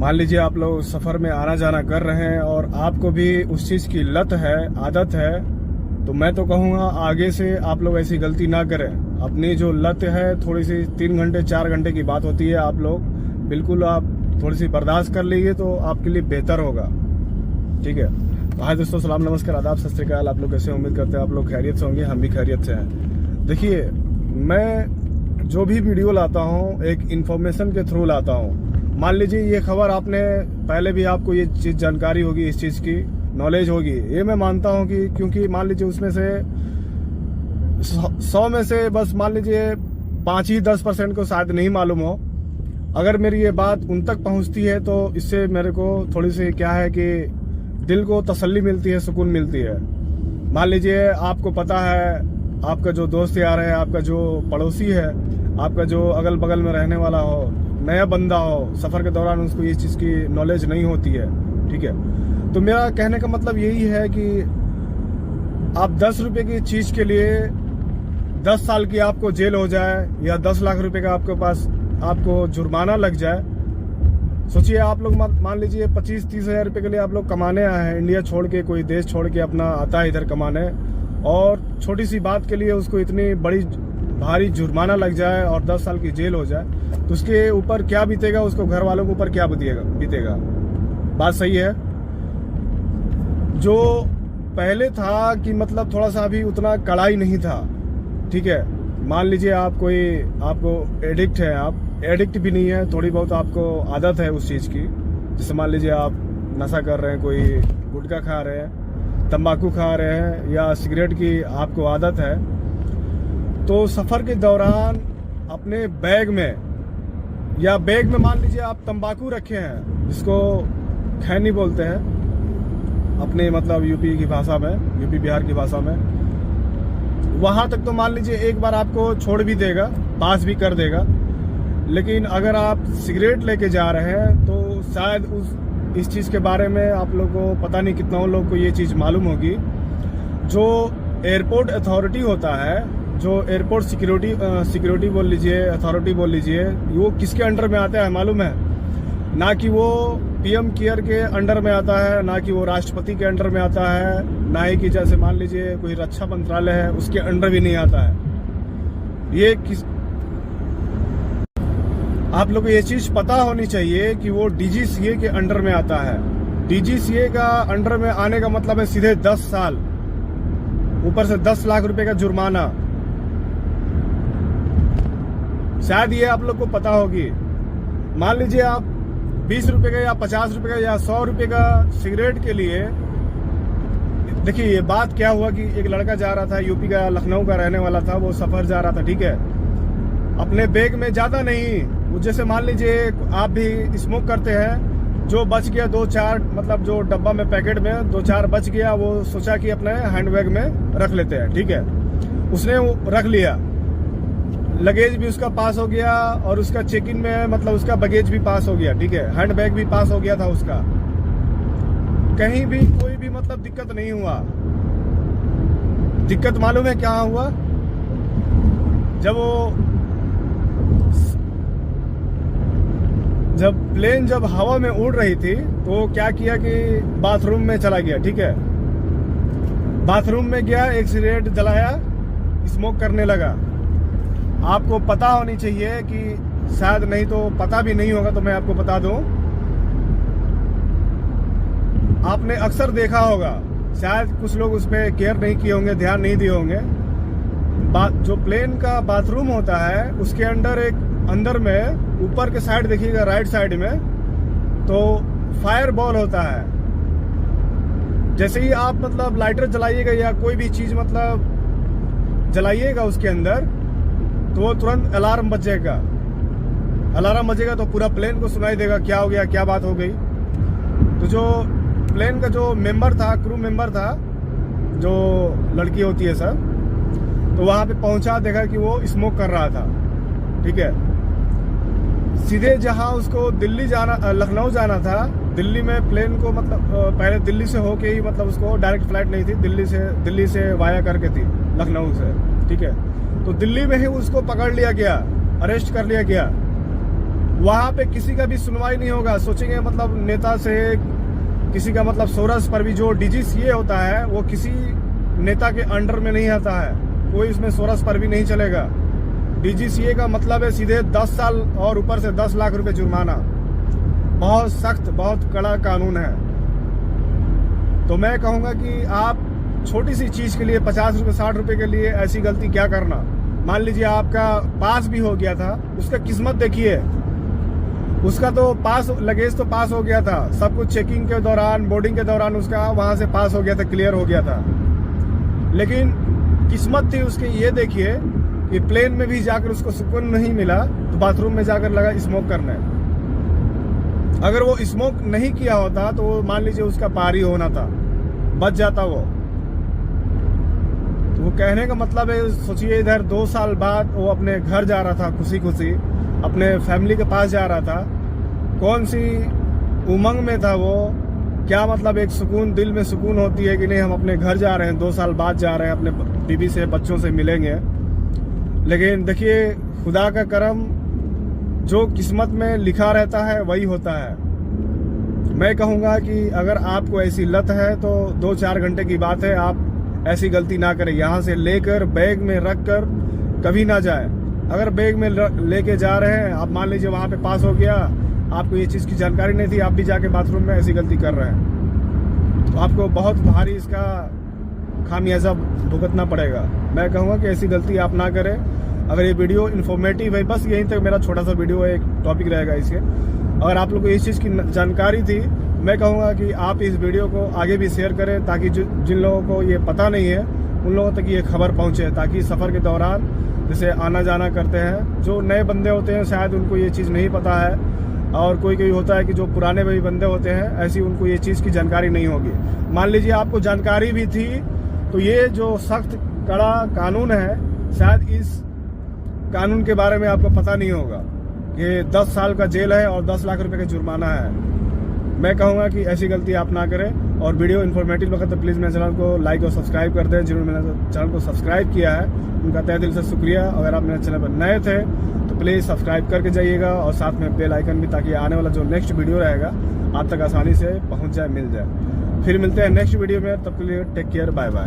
मान लीजिए आप लोग सफर में आना जाना कर रहे हैं और आपको भी उस चीज की लत है, आदत है, तो मैं तो कहूँगा आगे से आप लोग ऐसी गलती ना करें। अपनी जो लत है थोड़ी सी 3 घंटे 4 घंटे की बात होती है, आप लोग बिल्कुल आप थोड़ी सी बर्दाश्त कर लीजिए तो आपके लिए बेहतर होगा। ठीक है, तो हाय दोस्तों, सलाम नमस्कार आदाब सत श्री अकाल। आप लोग कैसे, उम्मीद करते हैं आप लोग खैरियत से होंगे, हम भी खैरियत से हैं। देखिए, मैं जो भी वीडियो लाता हूँ एक इन्फॉर्मेशन के थ्रू लाता हूँ। मान लीजिए ये खबर आपने पहले भी आपको ये चीज जानकारी होगी, इस चीज की नॉलेज होगी, ये मैं मानता हूँ कि क्योंकि मान लीजिए उसमें से 100 में से बस मान लीजिए 5 ही 10% को शायद नहीं मालूम हो। अगर मेरी ये बात उन तक पहुंचती है तो इससे मेरे को थोड़ी सी क्या है कि दिल को तसल्ली मिलती है, सुकून मिलती है। मान लीजिए आपको पता है, आपका जो दोस्त यार है, आपका जो पड़ोसी है, आपका जो अगल बगल में रहने वाला हो, नया बंदा हो, सफर के दौरान उसको इस चीज की नॉलेज नहीं होती है। ठीक है, तो मेरा कहने का मतलब यही है कि आप 10 रुपए की चीज के लिए 10 साल की आपको जेल हो जाए या 10 लाख रुपए का आपके पास आपको जुर्माना लग जाए। सोचिए आप लोग मान लीजिए 25-30 हजार रुपए के लिए आप लोग कमाने आए हैं, इंडिया छोड़ के, कोई देश छोड़ के अपना आता है इधर कमाने, और छोटी सी बात के लिए उसको इतनी बड़ी भारी जुर्माना लग जाए और 10 साल की जेल हो जाए, तो उसके ऊपर क्या बीतेगा, उसको घर वालों के ऊपर क्या बीतेगा। बात सही है। जो पहले था कि मतलब थोड़ा सा भी उतना कड़ाई नहीं था। ठीक है, मान लीजिए आप आपको एडिक्ट है, आप एडिक्ट भी नहीं है, थोड़ी बहुत आपको आदत है उस चीज की। जैसे मान लीजिए आप नशा कर रहे हैं, कोई गुटखा खा रहे हैं, तंबाकू खा रहे हैं, या सिगरेट की आपको आदत है, तो सफर के दौरान अपने बैग में मान लीजिए आप तंबाकू रखे हैं, जिसको खैनी बोलते हैं अपने मतलब यूपी की भाषा में, यूपी बिहार की भाषा में, वहां तक तो मान लीजिए एक बार आपको छोड़ भी देगा, पास भी कर देगा। लेकिन अगर आप सिगरेट लेके जा रहे हैं तो शायद इस चीज के बारे में आप लोगों को पता नहीं कितना लोग को ये चीज मालूम होगी। जो एयरपोर्ट अथॉरिटी होता है, जो एयरपोर्ट सिक्योरिटी बोल लीजिए, अथॉरिटी बोल लीजिए, वो किसके अंडर में आता है मालूम है? ना कि वो पीएम केयर के अंडर में आता है, ना कि वो राष्ट्रपति के अंडर में आता है, ना ही कि जैसे मान लीजिए कोई रक्षा मंत्रालय है उसके अंडर भी नहीं आता है। ये आप लोगों को ये चीज पता होनी चाहिए कि वो डीजीसीए के अंडर में आता है। डीजीसीए का अंडर में आने का मतलब है सीधे 10 साल, ऊपर से 10 लाख रुपए का जुर्माना। शायद ये आप लोग को पता होगी। मान लीजिए आप 20 रुपए का या 50 रुपए का या 100 रुपए का सिगरेट के लिए, देखिए ये बात क्या हुआ कि एक लड़का जा रहा था, यूपी का, लखनऊ का रहने वाला था, वो सफर जा रहा था। ठीक है, अपने बैग में ज्यादा नहीं, जैसे मान लीजिए आप भी स्मोक करते हैं, जो बच गया 2-4, मतलब जो डब्बा में पैकेट में 2-4 बच गया, वो सोचा कि अपने हैंडबैग में रख लेते हैं। ठीक है, उसने रख लिया, लगेज भी उसका पास हो गया और उसका चेक इन में मतलब उसका बगेज भी पास हो गया। ठीक है, हैंडबैग भी पास हो गया था उसका, कहीं भी कोई भी मतलब दिक्कत नहीं हुआ। दिक्कत मालूम है क्या हुआ? जब प्लेन हवा में उड़ रही थी तो क्या किया कि बाथरूम में चला गया। ठीक है, बाथरूम में गया, एक सिगरेट जलाया, स्मोक करने लगा। आपको पता होनी चाहिए कि शायद नहीं तो पता भी नहीं होगा तो मैं आपको बता दूं, आपने अक्सर देखा होगा, शायद कुछ लोग उस पर केयर नहीं किए होंगे, ध्यान नहीं दिए होंगे। जो प्लेन का बाथरूम होता है उसके अंदर एक अंदर में ऊपर के साइड देखिएगा, राइट साइड में तो फायर बॉल होता है। जैसे ही आप मतलब लाइटर जलाइएगा या कोई भी चीज मतलब जलाइएगा उसके अंदर, तो वो तुरंत अलार्म बजेगा। अलार्म बजेगा तो पूरा प्लेन को सुनाई देगा क्या हो गया, क्या बात हो गई। तो जो प्लेन का जो मेंबर था, क्रू मेंबर था, जो लड़की होती है सर, तो वहां पे पहुंचा, देखा कि वो स्मोक कर रहा था। ठीक है, सीधे जहां उसको लखनऊ जाना था, दिल्ली में प्लेन को मतलब पहले दिल्ली से होके ही, मतलब उसको डायरेक्ट फ्लाइट नहीं थी, दिल्ली से वाया करके थी लखनऊ से। ठीक है, तो दिल्ली में ही उसको पकड़ लिया गया, अरेस्ट कर लिया गया। वहां पे किसी का भी सुनवाई नहीं होगा। सोचेंगे मतलब नेता से किसी का मतलब सोरस पर भी जो डीजीसीए होता है वो किसी नेता के अंडर में नहीं आता है, कोई इसमें सोरस पर भी नहीं चलेगा। डीजीसीए का मतलब है सीधे 10 साल और ऊपर से 10 लाख रुपए जुर्माना। बहुत सख्त, बहुत कड़ा कानून है। तो मैं कहूंगा कि आप छोटी सी चीज के लिए 50 रुपए 60 रुपए के लिए ऐसी गलती क्या करना। मान लीजिए आपका पास भी हो गया था, उसका किस्मत देखिए, उसका तो पास लगेज तो पास हो गया था, सब कुछ चेकिंग के दौरान बोर्डिंग के दौरान उसका वहां से पास हो गया था, क्लियर हो गया था। लेकिन किस्मत थी उसके, ये देखिए कि प्लेन में भी जाकर उसको सुकून नहीं मिला तो बाथरूम में जाकर लगा स्मोक करने। अगर वो स्मोक नहीं किया होता तो वो मान लीजिए उसका पार ही होना था, बच जाता वो। तो वो कहने का मतलब है, सोचिए इधर 2 साल बाद वो अपने घर जा रहा था, खुशी खुशी अपने फैमिली के पास जा रहा था, कौन सी उमंग में था वो, क्या मतलब एक सुकून, दिल में सुकून होती है कि नहीं हम अपने घर जा रहे हैं, 2 साल बाद जा रहे हैं, अपने बीवी से बच्चों से मिलेंगे। लेकिन देखिए खुदा का करम, जो किस्मत में लिखा रहता है वही होता है। मैं कहूँगा कि अगर आपको ऐसी लत है तो 2-4 घंटे की बात है, आप ऐसी गलती ना करें। यहाँ से लेकर बैग में रख कर कभी ना जाए। अगर बैग में लेके जा रहे हैं, आप मान लीजिए वहाँ पे पास हो गया, आपको ये चीज़ की जानकारी नहीं थी, आप भी जाके बाथरूम में ऐसी गलती कर रहे हैं, तो आपको बहुत भारी इसका खामियाजा भुगतना पड़ेगा। मैं कहूँगा कि ऐसी गलती आप ना करें। अगर ये वीडियो इन्फॉर्मेटिव है, बस यहीं तक मेरा छोटा सा वीडियो है, एक टॉपिक रहेगा इसके। अगर आप लोग को इस चीज़ की जानकारी थी, मैं कहूँगा कि आप इस वीडियो को आगे भी शेयर करें, ताकि जिन लोगों को ये पता नहीं है उन लोगों तक ये खबर पहुँचे, ताकि सफ़र के दौरान जैसे आना जाना करते हैं, जो नए बंदे होते हैं शायद उनको ये चीज़ नहीं पता है, और कोई होता है कि जो पुराने भी बंदे होते हैं ऐसी उनको ये चीज़ की जानकारी नहीं होगी। मान लीजिए आपको जानकारी भी थी तो ये जो सख्त कड़ा कानून है, शायद इस कानून के बारे में आपको पता नहीं होगा कि 10 साल का जेल है और 10 लाख रुपए का जुर्माना है। मैं कहूँगा कि ऐसी गलती आप ना करें। और वीडियो इन्फॉर्मेटिव लगा तो प्लीज़ मेरे चैनल को लाइक और सब्सक्राइब कर दें। जिन्होंने मेरे चैनल को सब्सक्राइब किया है उनका तहे दिल से शुक्रिया। अगर आप मेरे चैनल पर नए थे तो प्लीज़ सब्सक्राइब करके जाइएगा, और साथ में बेल आइकन भी, ताकि आने वाला जो नेक्स्ट वीडियो रहेगा आप तक आसानी से पहुँच जाए, मिल जाए। फिर मिलते हैं नेक्स्ट वीडियो में, तब के लिए टेक केयर, बाय बाय।